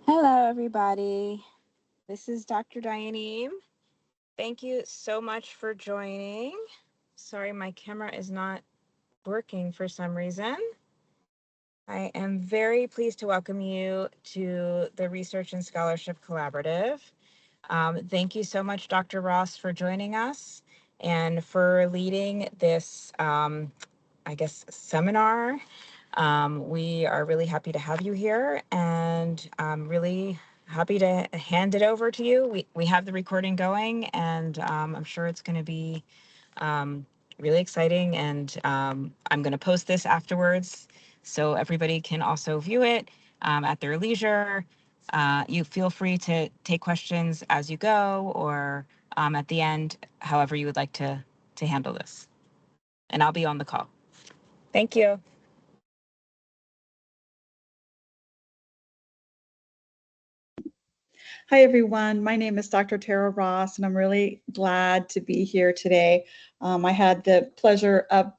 Hello, everybody. This is Dr. Diane. Thank you so much for joining. Sorry, my camera is not working for some reason. I am very pleased to welcome you to the Research and Scholarship Collaborative. Thank you so much, Dr. Ross, for joining us and for leading this, seminar. We are really happy to have you here, and I'm really happy to hand it over to you. We have the recording going, and I'm sure it's going to be really exciting, and I'm going to post this afterwards so everybody can also view it at their leisure. You feel free to take questions as you go, or at the end, however you would like to handle this. And I'll be on the call. Thank you. Hi, everyone. My name is Dr. Tara Ross, and I'm really glad to be here today. I had the pleasure of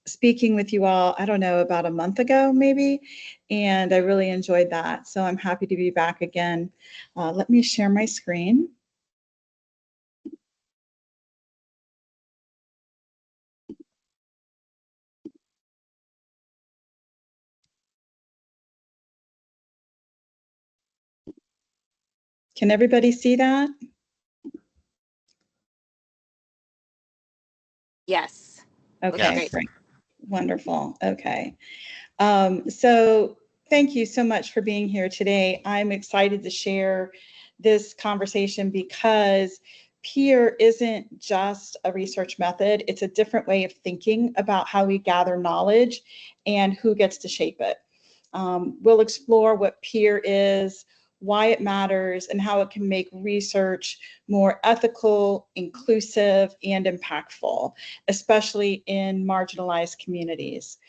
speaking with you all, I don't know, about a month ago, maybe, and I really enjoyed that. So I'm happy to be back again. Let me share my screen. Can everybody see that? Yes. Okay, Yes. great. Wonderful. Okay. So thank you so much for being here today. I'm excited to share this conversation because peer isn't just a research method. It's a different way of thinking about how we gather knowledge and who gets to shape it. We'll explore what peer is, why it matters, and how it can make research more ethical, inclusive, and impactful, especially in marginalized communities.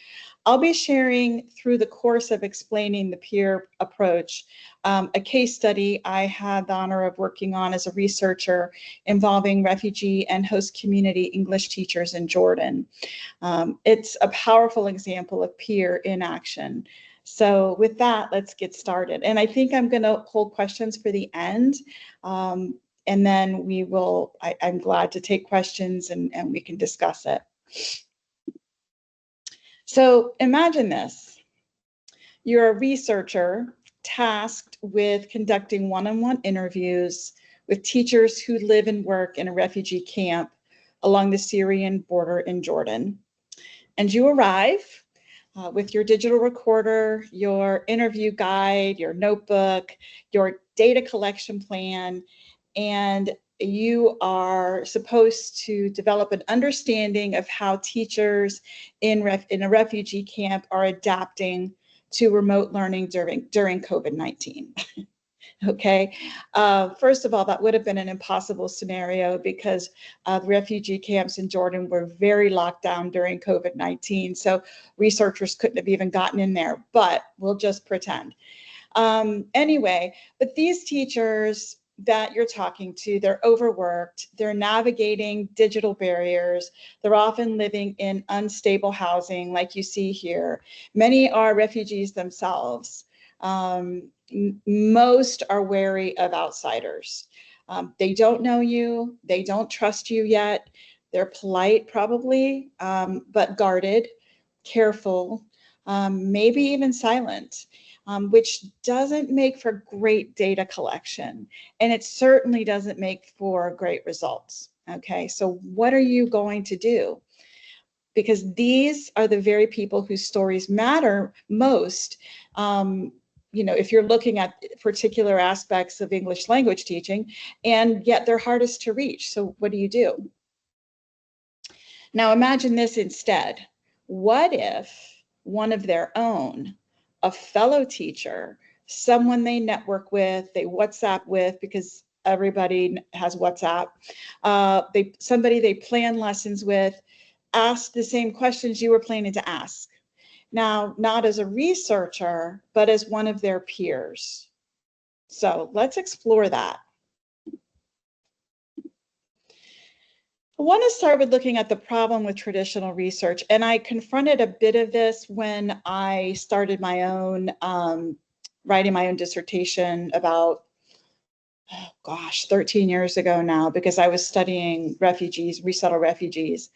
I'll be sharing through the course of explaining the peer approach, a case study I had the honor of working on as a researcher involving refugee and host community English teachers in Jordan. It's a powerful example of peer in action. So with that, let's get started. And I think I'm going to hold questions for the end. And then I'm glad to take questions and we can discuss it. So imagine this. You're a researcher tasked with conducting one-on-one interviews with teachers who live and work in a refugee camp along the Syrian border in Jordan. And you arrive with your digital recorder, your interview guide, your notebook, your data collection plan, and you are supposed to develop an understanding of how teachers in a refugee camp are adapting to remote learning during COVID-19. Okay, first of all, that would have been an impossible scenario because refugee camps in Jordan were very locked down during COVID-19. So researchers couldn't have even gotten in there, but we'll just pretend. Anyway, but these teachers that you're talking to, they're overworked, they're navigating digital barriers, they're often living in unstable housing like you see here. Many are refugees themselves. Most are wary of outsiders. They don't know you, they don't trust you yet. They're polite probably, but guarded, careful, maybe even silent. Which doesn't make for great data collection. And it certainly doesn't make for great results. Okay, so what are you going to do? Because these are the very people whose stories matter most. If you're looking at particular aspects of English language teaching, and yet they're hardest to reach. So what do you do? Now imagine this instead. What if one of their own, a fellow teacher, someone they network with, they WhatsApp with, because everybody has WhatsApp, somebody they plan lessons with, asked the same questions you were planning to ask? Now, not as a researcher, but as one of their peers. So let's explore that. I want to start with looking at the problem with traditional research. And I confronted a bit of this when I started my own writing my own dissertation about, oh gosh, 13 years ago now, because I was studying refugees, resettled refugees.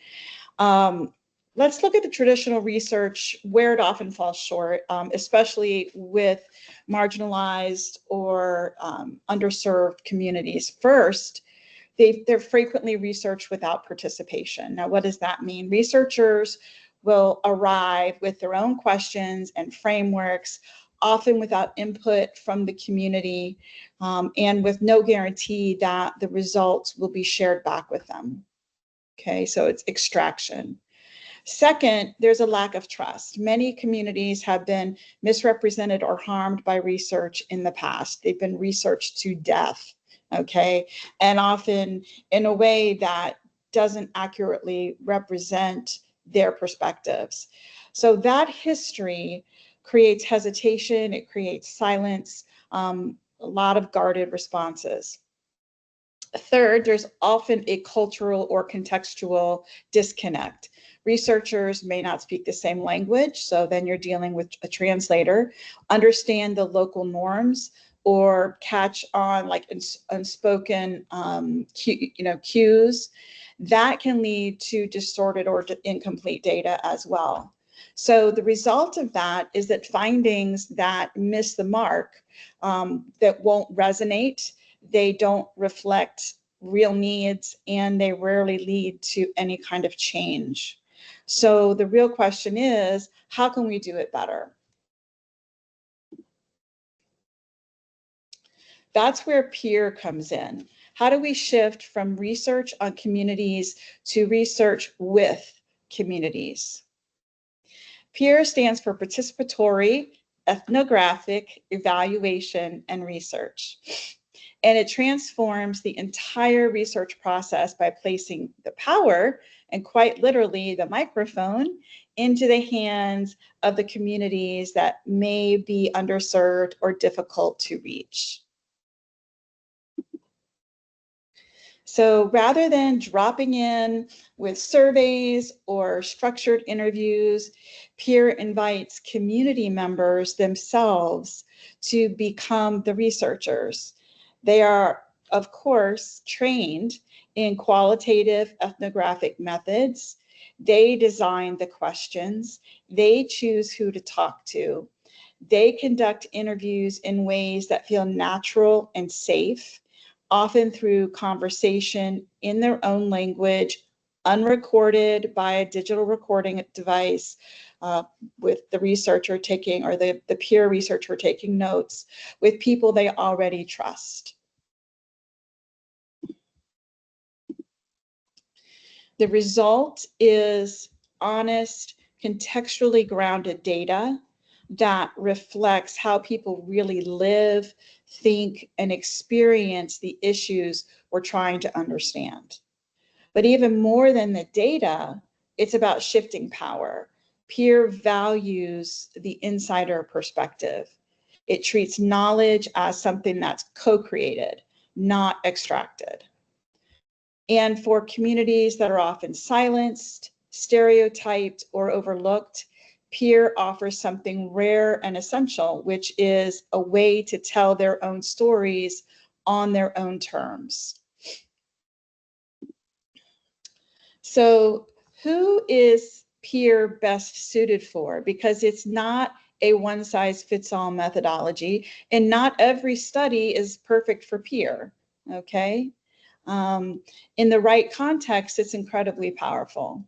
Let's look at the traditional research, where it often falls short, especially with marginalized or underserved communities. First, they're frequently researched without participation. Now, what does that mean? Researchers will arrive with their own questions and frameworks, often without input from the community, and with no guarantee that the results will be shared back with them. Okay, so it's extraction. Second, there's a lack of trust. Many communities have been misrepresented or harmed by research in the past. They've been researched to death, okay? And often in a way that doesn't accurately represent their perspectives. So that history creates hesitation, it creates silence, a lot of guarded responses. Third, there's often a cultural or contextual disconnect. Researchers may not speak the same language, so then you're dealing with a translator, understand the local norms, or catch on like unspoken cues. That can lead to distorted or incomplete data as well. So the result of that is that findings that miss the mark, that won't resonate, they don't reflect real needs, and they rarely lead to any kind of change. So the real question is, how can we do it better? That's where peer comes in. How do we shift from research on communities to research with communities? Peer stands for participatory, ethnographic, evaluation, and research. And it transforms the entire research process by placing the power, and quite literally the microphone, into the hands of the communities that may be underserved or difficult to reach. So rather than dropping in with surveys or structured interviews, peer invites community members themselves to become the researchers. They are, of course, trained in qualitative ethnographic methods. They design the questions. They choose who to talk to. They conduct interviews in ways that feel natural and safe, often through conversation in their own language, unrecorded by a digital recording device, with the researcher taking, or the peer researcher taking notes, with people they already trust. The result is honest, contextually grounded data that reflects how people really live, think, and experience the issues we're trying to understand. But even more than the data, it's about shifting power. Peer values the insider perspective. It treats knowledge as something that's co-created, not extracted. And for communities that are often silenced, stereotyped, or overlooked, peer offers something rare and essential, which is a way to tell their own stories on their own terms. So who is peer best suited for? Because it's not a one-size-fits-all methodology, and not every study is perfect for peer, okay? In the right context, it's incredibly powerful.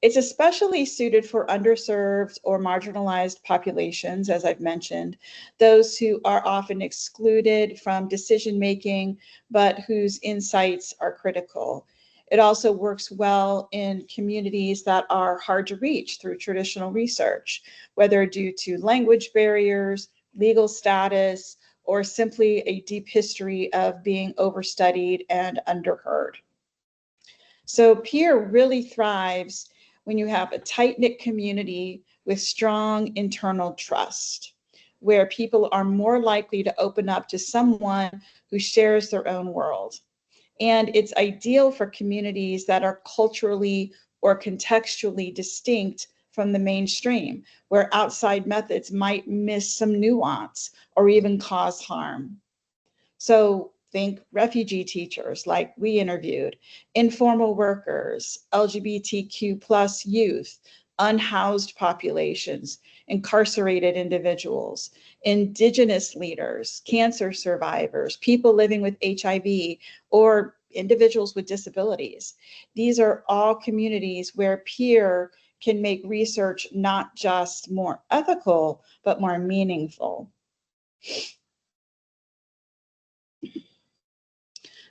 It's especially suited for underserved or marginalized populations, as I've mentioned, those who are often excluded from decision-making, but whose insights are critical. It also works well in communities that are hard to reach through traditional research, whether due to language barriers, legal status, or simply a deep history of being overstudied and underheard. So peer really thrives when you have a tight-knit community with strong internal trust, where people are more likely to open up to someone who shares their own world. And it's ideal for communities that are culturally or contextually distinct from the mainstream, where outside methods might miss some nuance or even cause harm. So think refugee teachers like we interviewed, informal workers, LGBTQ plus youth, unhoused populations, incarcerated individuals, indigenous leaders, cancer survivors, people living with HIV, or individuals with disabilities. These are all communities where peer can make research not just more ethical, but more meaningful.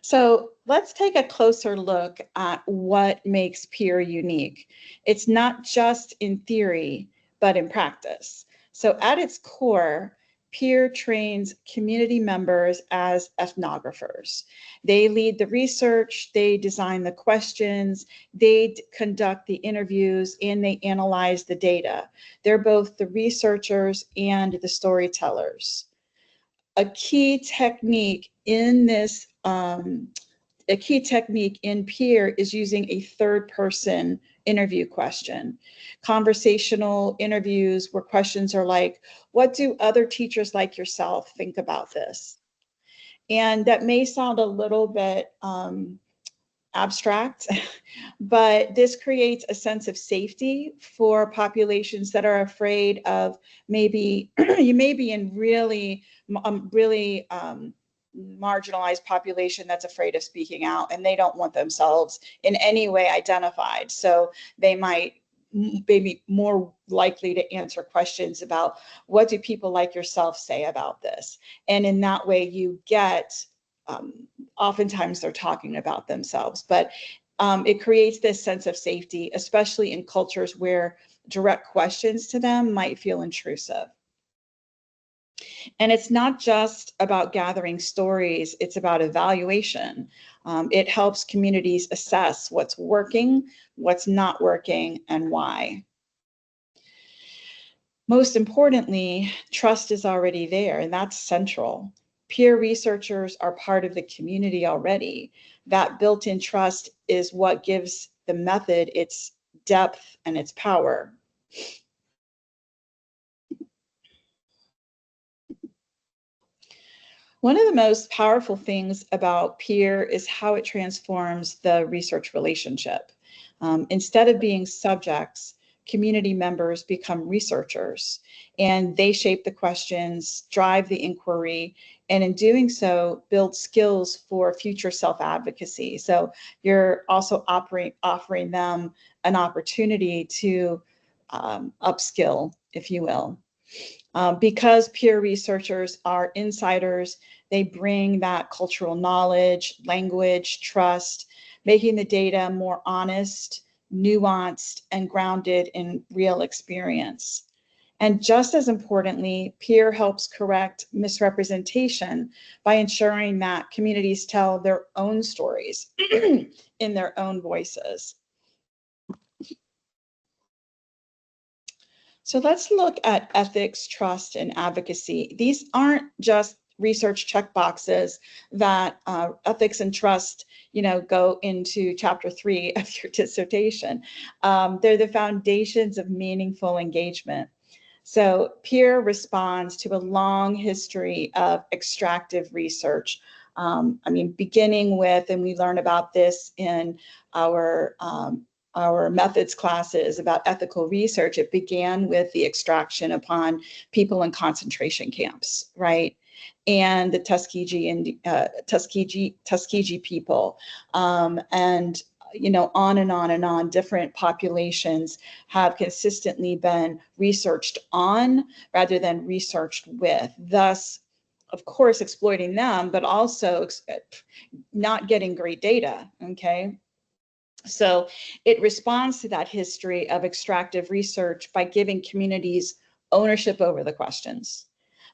So let's take a closer look at what makes peer unique. It's not just in theory, but in practice. So at its core, peer trains community members as ethnographers. They lead the research, they design the questions, they conduct the interviews, and they analyze the data. They're both the researchers and the storytellers. A key technique in this, a key technique in peer is using a third person interview question. Conversational interviews where questions are like, what do other teachers like yourself think about this? And that may sound a little bit abstract, but this creates a sense of safety for populations that are afraid of maybe, you may be in really marginalized population that's afraid of speaking out, and they don't want themselves in any way identified. So they might maybe more likely to answer questions about what do people like yourself say about this? And in that way you get, oftentimes they're talking about themselves, but it creates this sense of safety, especially in cultures where direct questions to them might feel intrusive. And it's not just about gathering stories, it's about evaluation. It helps communities assess what's working, what's not working, and why. Most importantly, trust is already there, and that's central. Peer researchers are part of the community already. That built-in trust is what gives the method its depth and its power. One of the most powerful things about peer is how it transforms the research relationship. Instead of being subjects, community members become researchers, and they shape the questions, drive the inquiry, and in doing so, build skills for future self-advocacy. So you're also offering them an opportunity to upskill, if you will. Because peer researchers are insiders, they bring that cultural knowledge, language, trust, making the data more honest, nuanced, and grounded in real experience. And just as importantly, peer helps correct misrepresentation by ensuring that communities tell their own stories in their own voices. So let's look at ethics, trust, and advocacy. These aren't just research checkboxes that ethics and trust, go into chapter 3 of your dissertation. They're the foundations of meaningful engagement. So peer responds to a long history of extractive research. Beginning with, and we learn about this in our methods classes about ethical research, it began with the extraction upon people in concentration camps, right? And the Tuskegee people, and on and on and on, different populations have consistently been researched on rather than researched with, thus, of course, exploiting them, but also not getting great data, okay? So it responds to that history of extractive research by giving communities ownership over the questions,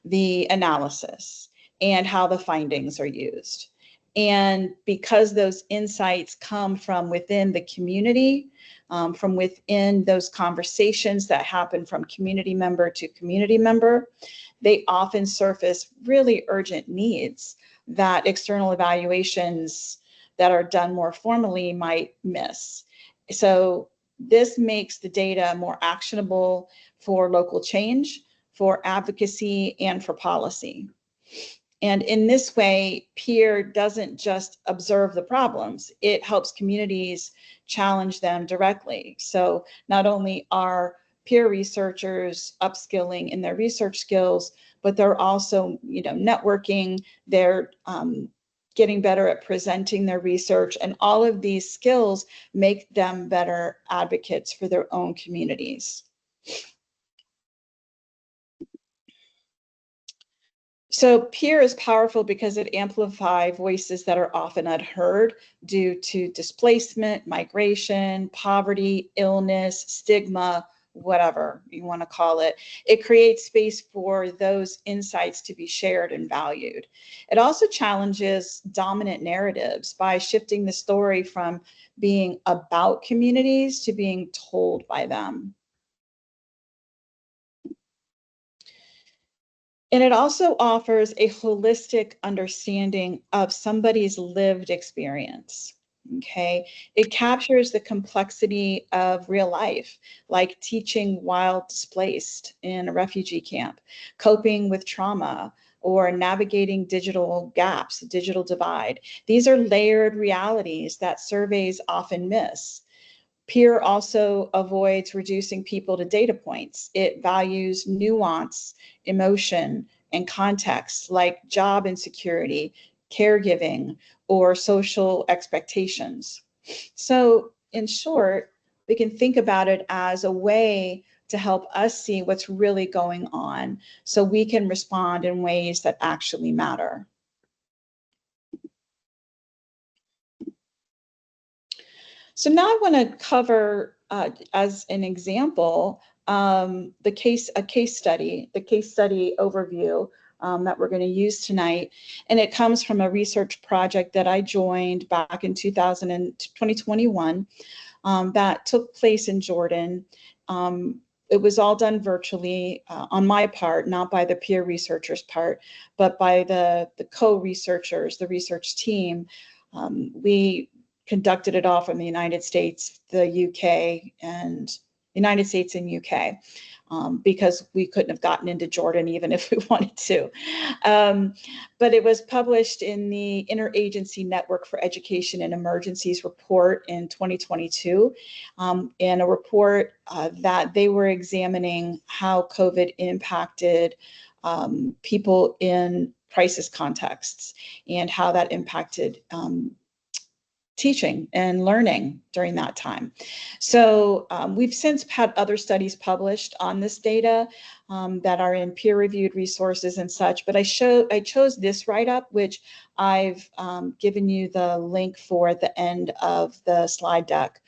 the analysis, and how the findings are used. And because those insights come from within the community, from within those conversations that happen from community member to community member, they often surface really urgent needs that external evaluations that are done more formally might miss. So This makes the data more actionable for local change, for advocacy, and for policy. And in this way, peer doesn't just observe the problems, it helps communities challenge them directly. So not only are peer researchers upskilling in their research skills, but they're also, networking, they're getting better at presenting their research, and all of these skills make them better advocates for their own communities. So peer is powerful because it amplifies voices that are often unheard due to displacement, migration, poverty, illness, stigma, whatever you want to call it. It creates space for those insights to be shared and valued. It also challenges dominant narratives by shifting the story from being about communities to being told by them. And it also offers a holistic understanding of somebody's lived experience. Okay, it captures the complexity of real life, like teaching while displaced in a refugee camp, coping with trauma, or navigating digital gaps, digital divide. These are layered realities that surveys often miss. Peer also avoids reducing people to data points. It values nuance, emotion, and context like job insecurity, caregiving, or social expectations. So in short, we can think about it as a way to help us see what's really going on so we can respond in ways that actually matter. So now I want to cover, as an example, a case study, the case study overview that we're going to use tonight. And it comes from a research project that I joined back in 2021 that took place in Jordan. It was all done virtually on my part, not by the peer researchers' part, but by the co-researchers, the research team. We conducted it all from the United States, the UK, and United States and UK, because we couldn't have gotten into Jordan even if we wanted to. But it was published in the Interagency Network for Education and Emergencies report in 2022, in a report that they were examining how COVID impacted people in crisis contexts and how that impacted teaching and learning during that time. So we've since had other studies published on this data that are in peer-reviewed resources and such, but I chose this write-up, which I've given you the link for at the end of the slide deck.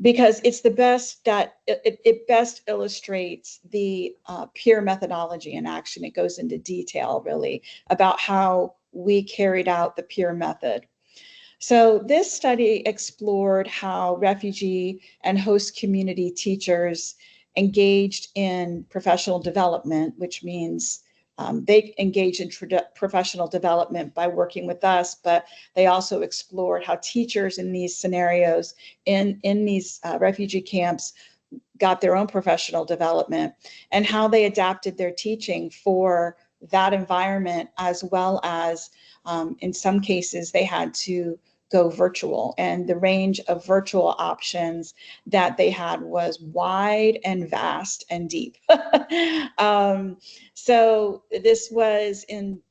Because it's the best that it best illustrates the peer methodology in action. It goes into detail really about how we carried out the peer method. So this study explored how refugee and host community teachers engaged in professional development, which means they engage in professional development by working with us, but they also explored how teachers in these scenarios, in these refugee camps, got their own professional development and how they adapted their teaching for that environment, as well as in some cases they had to go virtual, and the range of virtual options that they had was wide and vast and deep. So this was in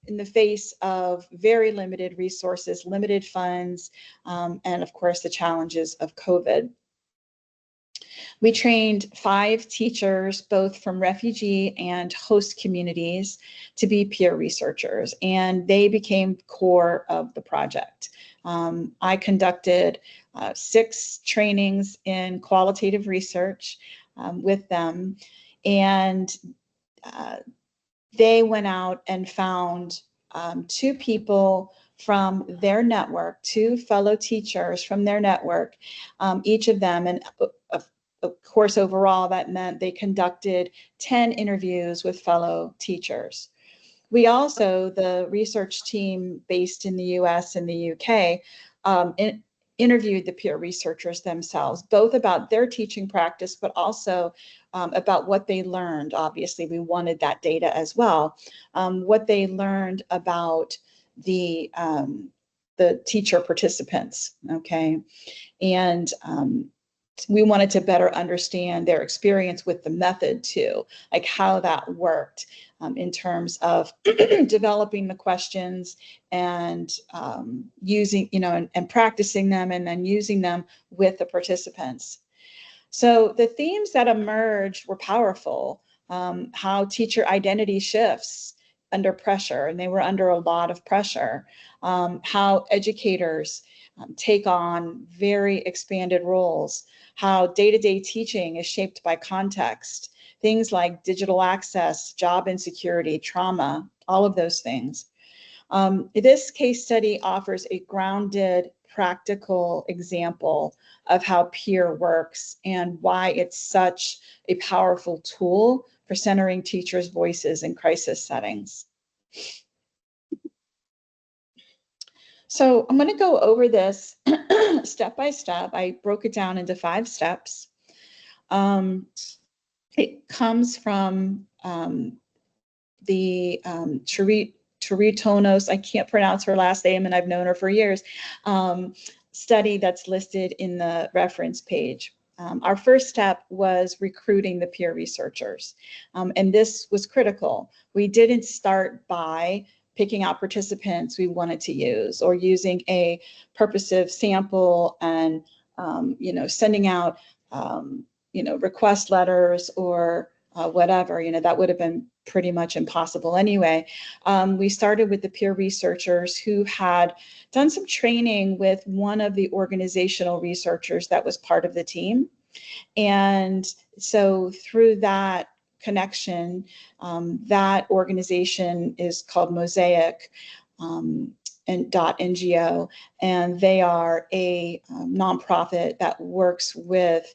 the face of very limited resources, limited funds, and of course the challenges of COVID. We trained 5 teachers, both from refugee and host communities, to be peer researchers, and they became core of the project. I conducted 6 trainings in qualitative research with them, and they went out and found 2 people from their network, 2 fellow teachers from their network, each of them, and of course, overall, that meant they conducted 10 interviews with fellow teachers. We also, the research team based in the US and the UK, interviewed the peer researchers themselves, both about their teaching practice, but also about what they learned. Obviously, we wanted that data as well. What they learned about the teacher participants, okay? And we wanted to better understand their experience with the method too, like how that worked in terms of developing the questions and using, and practicing them and then using them with the participants. So the themes that emerged were powerful. How teacher identity shifts under pressure, and they were under a lot of pressure. How educators take on very expanded roles. How day-to-day teaching is shaped by context. Things like digital access, job insecurity, trauma, all of those things. This case study offers a grounded, practical example of how peer works and why it's such a powerful tool for centering teachers' voices in crisis settings. So I'm going to go over this step by step. I broke it down into 5 steps. It comes from the Cheritonos, I can't pronounce her last name, and I've known her for years, study that's listed in the reference page. Our first step was recruiting the peer researchers, and this was critical. We didn't start by picking out participants we wanted to use or using a purposive sample and sending out request letters or whatever. That would have been pretty much impossible anyway. We started with the peer researchers who had done some training with one of the organizational researchers that was part of the team. And so through that connection, that organization is called Mosaic .ngo, and they are a nonprofit that works with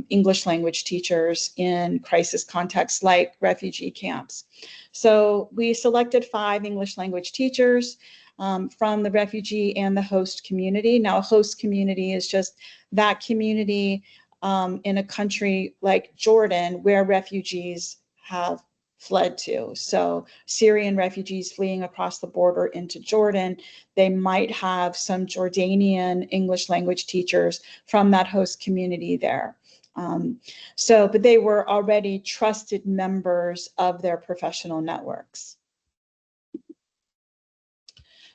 English language teachers in crisis contexts like refugee camps. So we selected 5 English language teachers from the refugee and the host community. Now, a host community is just that community in a country like Jordan where refugees have fled to. So Syrian refugees fleeing across the border into Jordan, they might have some Jordanian English language teachers from that host community there. But they were already trusted members of their professional networks.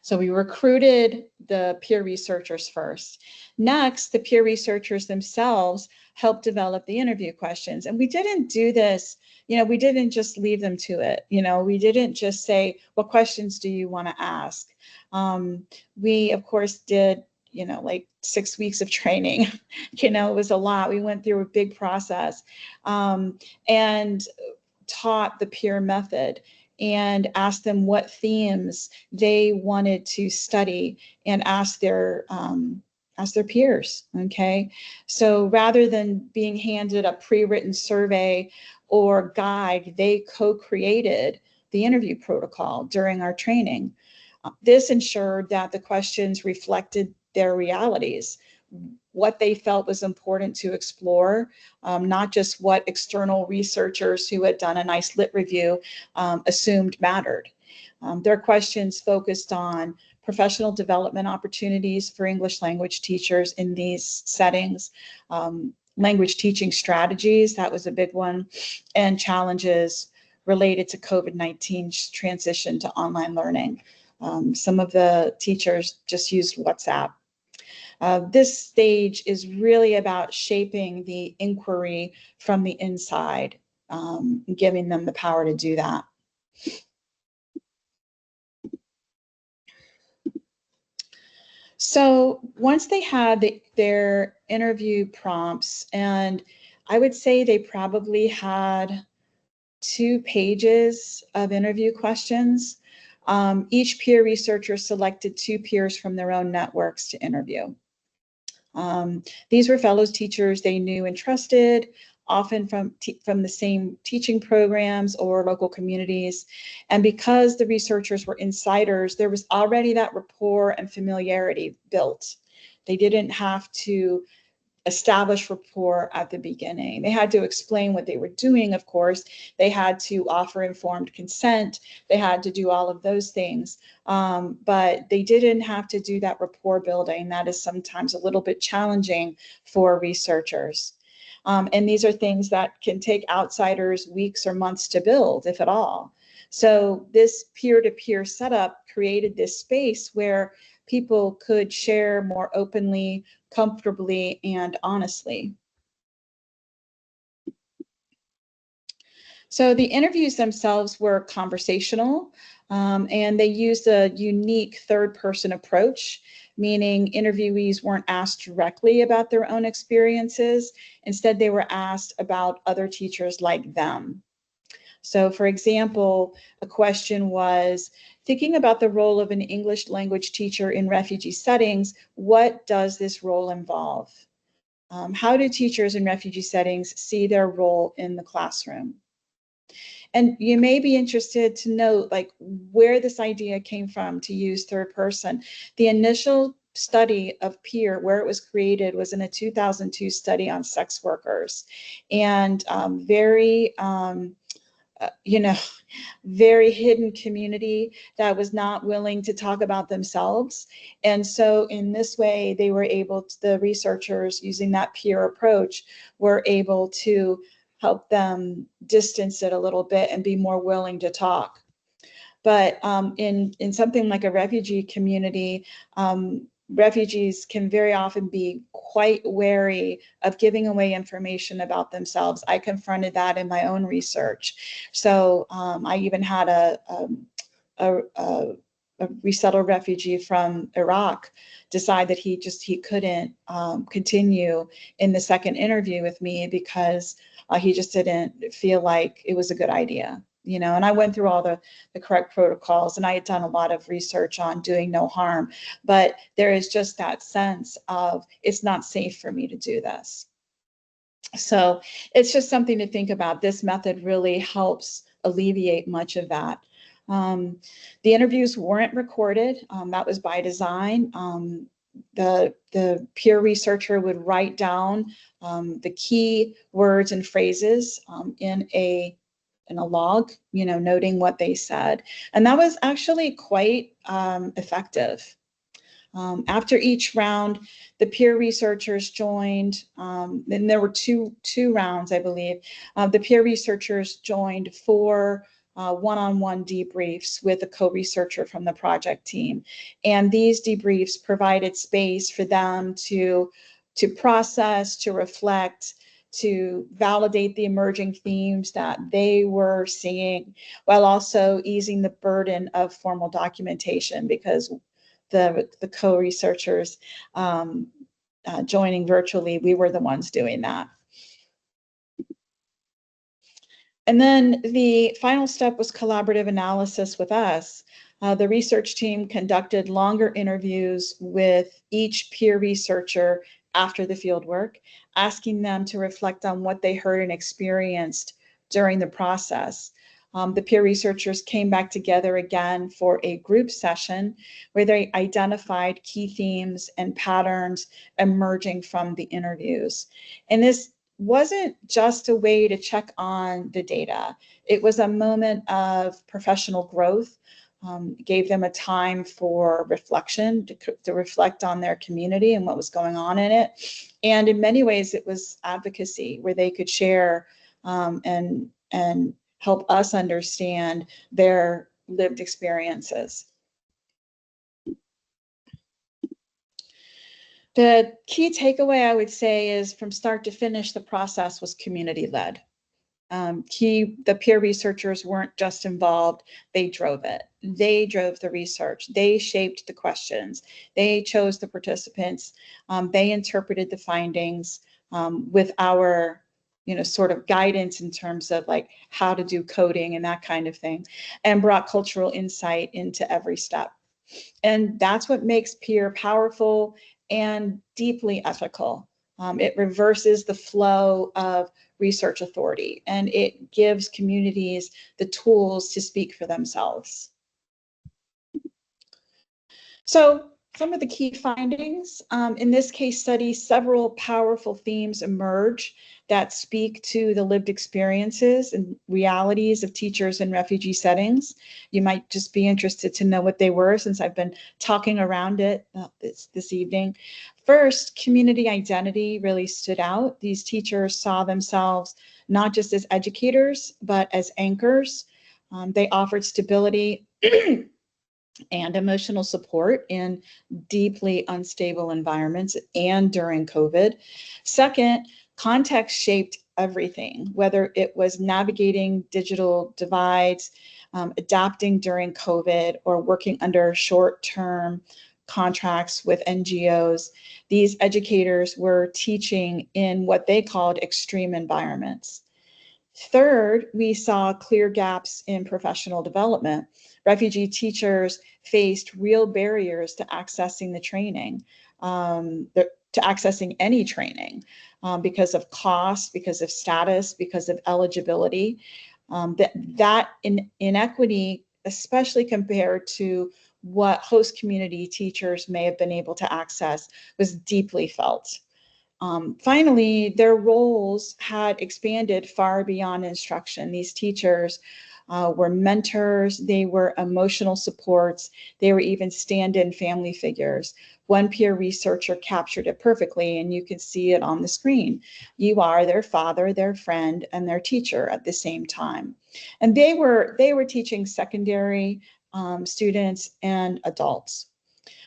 So we recruited the peer researchers first. Next, the peer researchers themselves helped develop the interview questions. And we didn't do this, we didn't just leave them to it. We didn't just say, what questions do you want to ask? We, of course, did, like 6 weeks of training. It was a lot. We went through a big process and taught the peer method and asked them what themes they wanted to study and ask their peers, okay? So rather than being handed a pre-written survey or guide, they co-created the interview protocol during our training. This ensured that the questions reflected their realities, what they felt was important to explore, not just what external researchers who had done a nice lit review assumed mattered. Their questions focused on professional development opportunities for English language teachers in these settings, language teaching strategies, that was a big one, and challenges related to COVID-19's transition to online learning. Some of the teachers just used WhatsApp. This stage is really about shaping the inquiry from the inside, giving them the power to do that. So once they had their interview prompts, and I would say they probably had 2 pages of interview questions, each peer researcher selected 2 peers from their own networks to interview. These were fellow teachers they knew and trusted, often from the same teaching programs or local communities. And because the researchers were insiders, there was already that rapport and familiarity built. They didn't have to establish rapport at the beginning. They had to explain what they were doing, of course. They had to offer informed consent. They had to do all of those things. But they didn't have to do that rapport building. That is sometimes a little bit challenging for researchers. And these are things that can take outsiders weeks or months to build, if at all. So this peer-to-peer setup created this space where people could share more openly, comfortably, and honestly. So the interviews themselves were conversational, and they used a unique third-person approach, meaning interviewees weren't asked directly about their own experiences. Instead, they were asked about other teachers like them. So for example, a question was, thinking about the role of an English language teacher in refugee settings, what does this role involve? How do teachers in refugee settings see their role in the classroom? And you may be interested to know like where this idea came from to use third person. The initial study of peer, where it was created, was in a 2002 study on sex workers, and very hidden community that was not willing to talk about themselves. And so in this way, they were able to, the researchers using that peer approach were able to help them distance it a little bit and be more willing to talk. But in something like a refugee community, refugees can very often be quite wary of giving away information about themselves. I confronted that in my own research. So I even had a resettled refugee from Iraq decide that he couldn't continue in the second interview with me because he just didn't feel like it was a good idea. You know, and I went through all the correct protocols, and I had done a lot of research on doing no harm, but there is just that sense of it's not safe for me to do this. So it's just something to think about. This method really helps alleviate much of that. The interviews weren't recorded. That was by design. The peer researcher would write down the key words and phrases in a log, you know, noting what they said. And that was actually quite effective. After each round, the peer researchers joined, and there were two rounds, I believe. The peer researchers joined for one-on-one debriefs with a co-researcher from the project team. And these debriefs provided space for them to process, to reflect, to validate the emerging themes that they were seeing, while also easing the burden of formal documentation, because the co-researchers joining virtually, we were the ones doing that. And then the final step was collaborative analysis with us. The research team conducted longer interviews with each peer researcher after the fieldwork, asking them to reflect on what they heard and experienced during the process. The peer researchers came back together again for a group session where they identified key themes and patterns emerging from the interviews. And this wasn't just a way to check on the data. It was a moment of professional growth, gave them a time for reflection, to reflect on their community and what was going on in it. And in many ways, it was advocacy where they could share and help us understand their lived experiences. The key takeaway, I would say, is from start to finish, the process was community-led. The peer researchers weren't just involved, they drove it. They drove the research. They shaped the questions. They chose the participants. They interpreted the findings with our sort of guidance in terms of like how to do coding and that kind of thing, and brought cultural insight into every step. And that's what makes peer powerful and deeply ethical. It reverses the flow of research authority, and it gives communities the tools to speak for themselves. So Some of the key findings in this case study, several powerful themes emerge that speak to the lived experiences and realities of teachers in refugee settings. You might just be interested to know what they were, since I've been talking around it this evening. First, community identity really stood out. These teachers saw themselves not just as educators, but as anchors. They offered stability and emotional support in deeply unstable environments and during COVID. Second, context shaped everything, whether it was navigating digital divides, adapting during COVID, or working under short-term contracts with NGOs. These educators were teaching in what they called extreme environments. Third, we saw clear gaps in professional development. Refugee teachers faced real barriers to accessing the training, to accessing any training, because of cost, because of status, because of eligibility. That inequity, especially compared to what host community teachers may have been able to access, was deeply felt. Finally, their roles had expanded far beyond instruction. These teachers were mentors, they were emotional supports, they were even stand-in family figures. One peer researcher captured it perfectly, and you can see it on the screen. You are their father, their friend, and their teacher at the same time. And they were teaching secondary students and adults.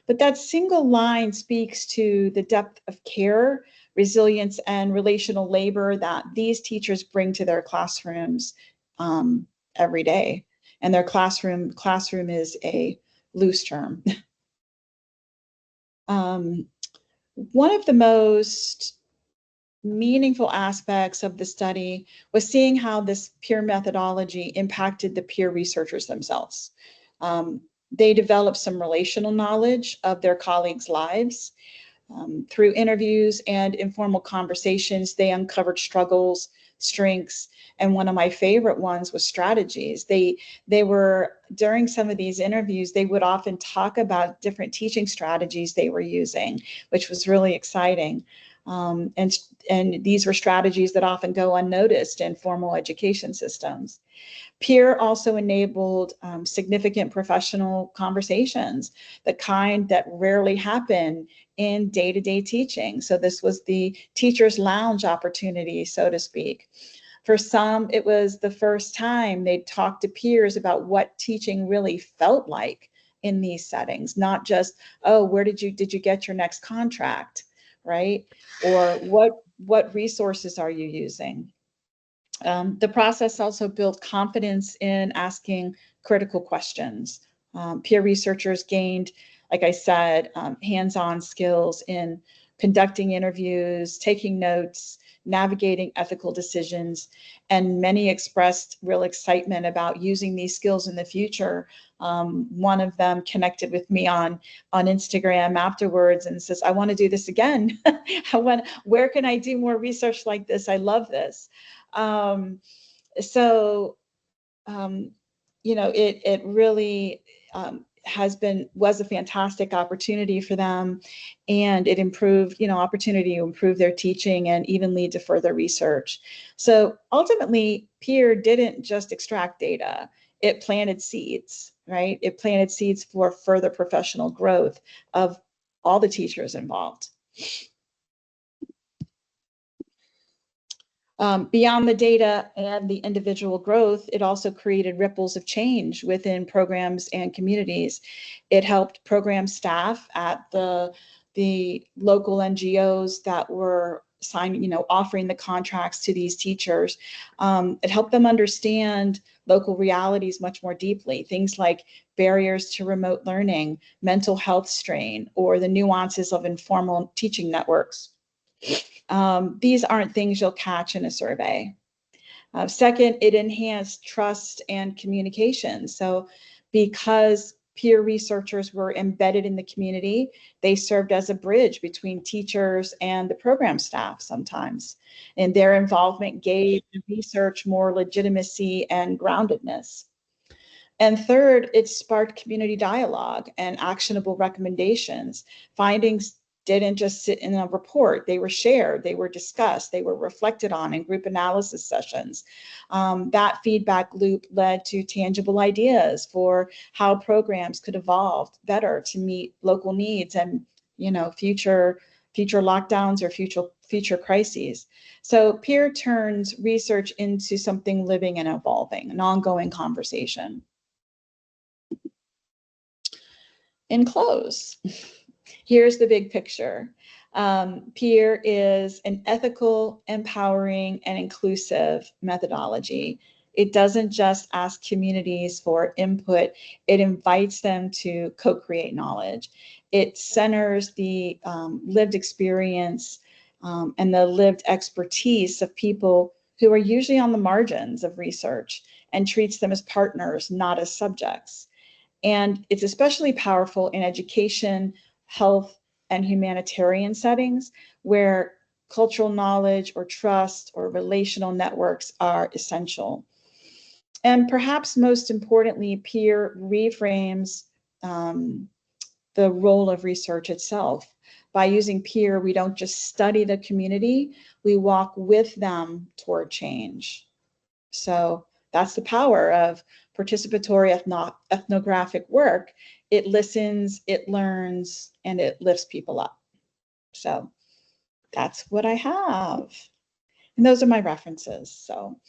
But that single line speaks to the depth of care, resilience, and relational labor that these teachers bring to their classrooms every day. And their classroom is a loose term. One of the most meaningful aspects of the study was seeing how this peer methodology impacted the peer researchers themselves. They developed some relational knowledge of their colleagues' lives. Through interviews and informal conversations, they uncovered struggles, strengths, and one of my favorite ones was strategies. They were, during some of these interviews, they would often talk about different teaching strategies they were using, which was really exciting. And these were strategies that often go unnoticed in formal education systems. Peer also enabled significant professional conversations, the kind that rarely happen in day-to-day teaching. So this was the teacher's lounge opportunity, so to speak. For some, it was the first time they'd talk to peers about what teaching really felt like in these settings, not just, oh, where did you get your next contract, right? Or what resources are you using? The process also built confidence in asking critical questions. Peer researchers gained, like I said, hands-on skills in conducting interviews, taking notes, navigating ethical decisions, and many expressed real excitement about using these skills in the future. One of them connected with me on Instagram afterwards and says, I want to do this again. Where can I do more research like this? I love this. So, you know, it really was a fantastic opportunity for them, and it improved, you know, opportunity to improve their teaching and even lead to further research. So ultimately, peer didn't just extract data, it planted seeds, right? It planted seeds for further professional growth of all the teachers involved. Beyond the data and the individual growth, it also created ripples of change within programs and communities. It helped program staff at the local NGOs that were signing, you know, offering the contracts to these teachers. It helped them understand local realities much more deeply. Things like barriers to remote learning, mental health strain, or the nuances of informal teaching networks. These aren't things you'll catch in a survey. Second, it enhanced trust and communication. So because peer researchers were embedded in the community, they served as a bridge between teachers and the program staff sometimes. And their involvement gave the research more legitimacy and groundedness. And third, it sparked community dialogue and actionable recommendations. Findings didn't just sit in a report. They were shared, they were discussed, they were reflected on in group analysis sessions. That feedback loop led to tangible ideas for how programs could evolve better to meet local needs and, future lockdowns or future crises. So peer turns research into something living and evolving, an ongoing conversation. In close, here's the big picture. Peer is an ethical, empowering, and inclusive methodology. It doesn't just ask communities for input, it invites them to co-create knowledge. It centers the lived experience and the lived expertise of people who are usually on the margins of research and treats them as partners, not as subjects. And it's especially powerful in education, health, and humanitarian settings where cultural knowledge or trust or relational networks are essential. And perhaps most importantly, peer reframes the role of research itself. By using peer, we don't just study the community, we walk with them toward change. So that's the power of participatory ethnographic work. It listens, it learns, and it lifts people up. So that's what I have. And those are my references. So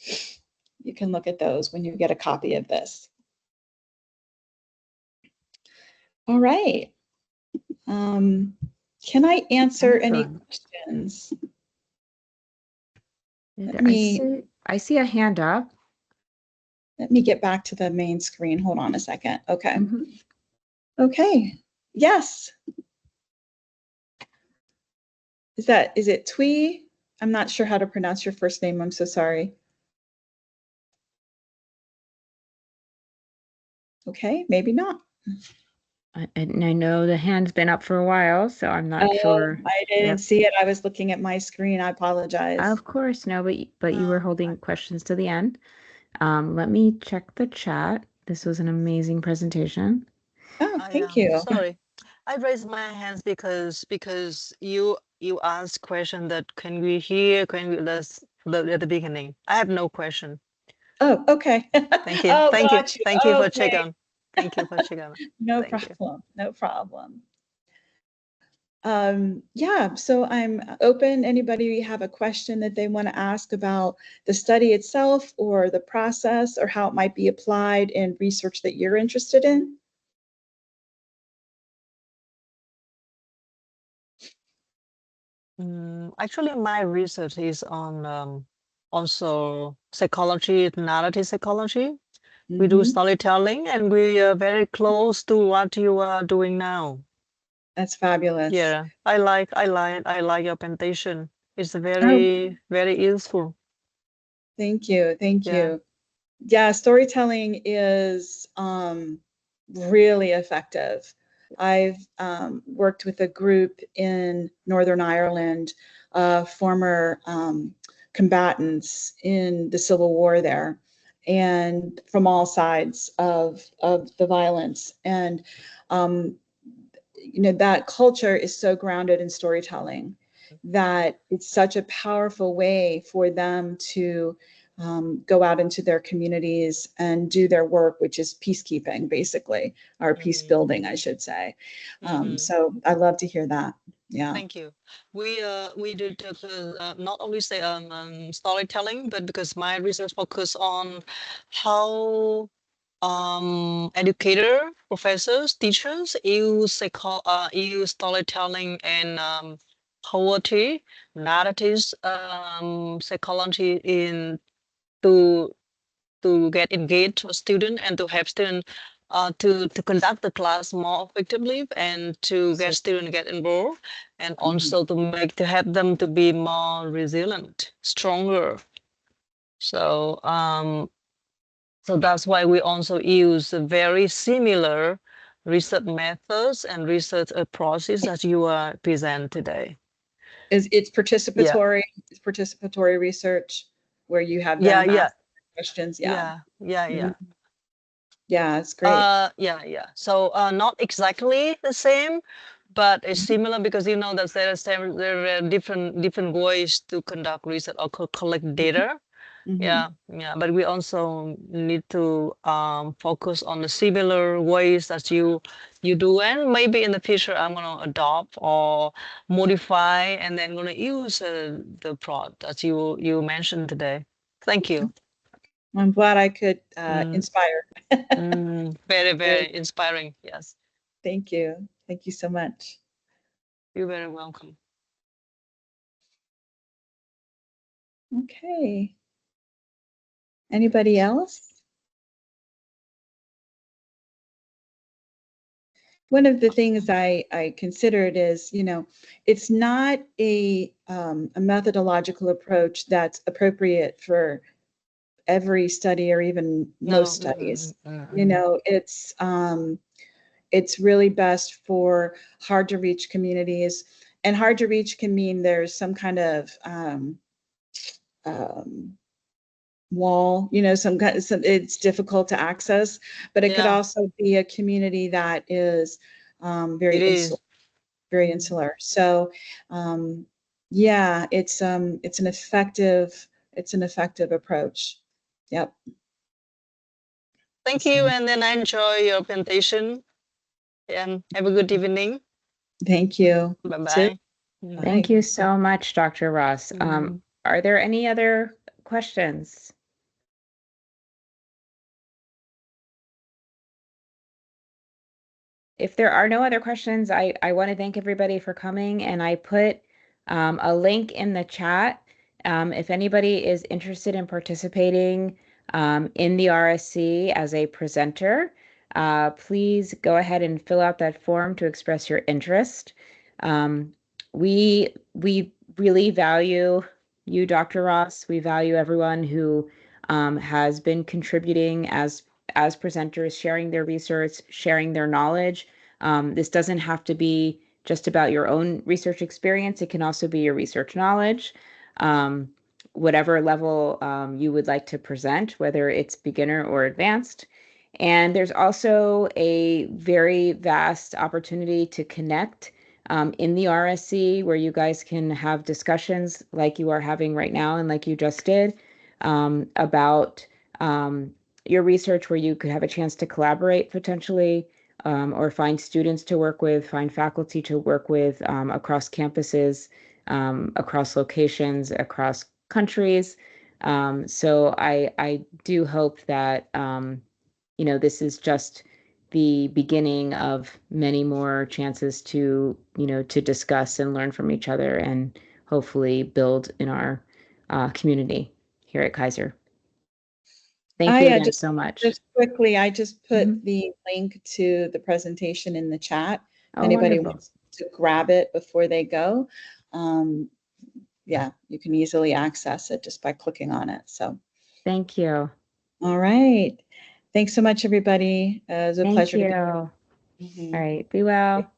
you can look at those when you get a copy of this. All right. Can I answer any questions? I see a hand up. Let me get back to the main screen. Hold on a second. Okay. Okay. Yes. Is it Twee? I'm not sure how to pronounce your first name. I'm so sorry. Okay, maybe not. I know the hand's been up for a while, so I'm not sure. I didn't see it. I was looking at my screen. I apologize. Of course, no, but you were holding questions to the end. Let me check the chat. This was an amazing presentation. Oh, thank you. Sorry, I raised my hands because you asked question that can we hear? Can we at the beginning? I have no question. Oh, okay. Thank you. Oh, Thank you. got you. Thank you for Okay. checking. Thank you for checking. No problem. No problem. Yeah, so I'm open. Anybody have a question that they want to ask about the study itself or the process or how it might be applied in research that you're interested in? Actually, my research is on also psychology, narrative psychology. We do storytelling, and we are very close to what you are doing now. That's fabulous. Yeah, I like your presentation. It's very useful. Thank you. Thank you. Yeah, storytelling is really effective. I've worked with a group in Northern Ireland, former combatants in the Civil War there, and from all sides of the violence. And that culture is so grounded in storytelling that it's such a powerful way for them to go out into their communities and do their work, which is peacekeeping, basically, or peace building, I should say. So I love to hear that. Yeah. Thank you. We did not only say storytelling, but because my research focus on how educator, professors, teachers use storytelling and poetry, narratives, psychology in to get engaged with student and to have student to conduct the class more effectively and to get student get involved and also to help them to be more resilient, stronger. So so that's why we also use very similar research methods and research process that you are present today. It's participatory. It's participatory research where you have them ask questions. Yeah. Yeah, it's great. Yeah. So not exactly the same, but it's similar because you know that there are different ways to conduct research or collect data. Mhm. Yeah. But we also need to focus on the similar ways that you do, and maybe in the future I'm gonna adopt or modify, and then gonna use the product that you mentioned today. Thank you. I'm glad I could Mm, inspire. very, Very- very inspiring. Yes, Thank you. Thank you so much. you're very welcome. Okay. Anybody else? One of the things I considered is, it's not a methodological approach that's appropriate for every study or even most No. studies. It's really best for hard to reach communities, and hard to reach can mean there's some kind of um, wall, it's difficult to access, but it could Yeah, also be a community that is very it insular, is. very insular. So yeah, it's an effective approach. Yep. Thank you, So and then I enjoy your presentation, and have a good evening. thank you. Bye Too. bye. Thank Bye. you so much, Dr. Ross. Mm. Are there any other questions? If there are no other questions, I want to thank everybody for coming, and I put a link in the chat. If anybody is interested in participating in the RSC as a presenter, please go ahead and fill out that form to express your interest. We really value you, Dr. Ross. We value everyone who has been contributing as presenters, sharing their research, sharing their knowledge. This doesn't have to be just about your own research experience. It can also be your research knowledge, whatever level you would like to present, whether it's beginner or advanced. And there's also a very vast opportunity to connect in the RSC, where you guys can have discussions like you are having right now and like you just did about your research, where you could have a chance to collaborate potentially, or find students to work with, find faculty to work with across campuses, across locations, across countries. So I do hope that this is just the beginning of many more chances to to discuss and learn from each other, and hopefully build in our community here at Keiser. Thank you again Just so much. quickly, I just put Mhm. the link to the presentation in the chat. If Oh, anybody wonderful. wants to grab it before they go, yeah, you can easily access it just by clicking on it. So, Thank you. all right. Thanks so much, everybody. It was a Thank pleasure to you. be All here. Mhm. right. Be well.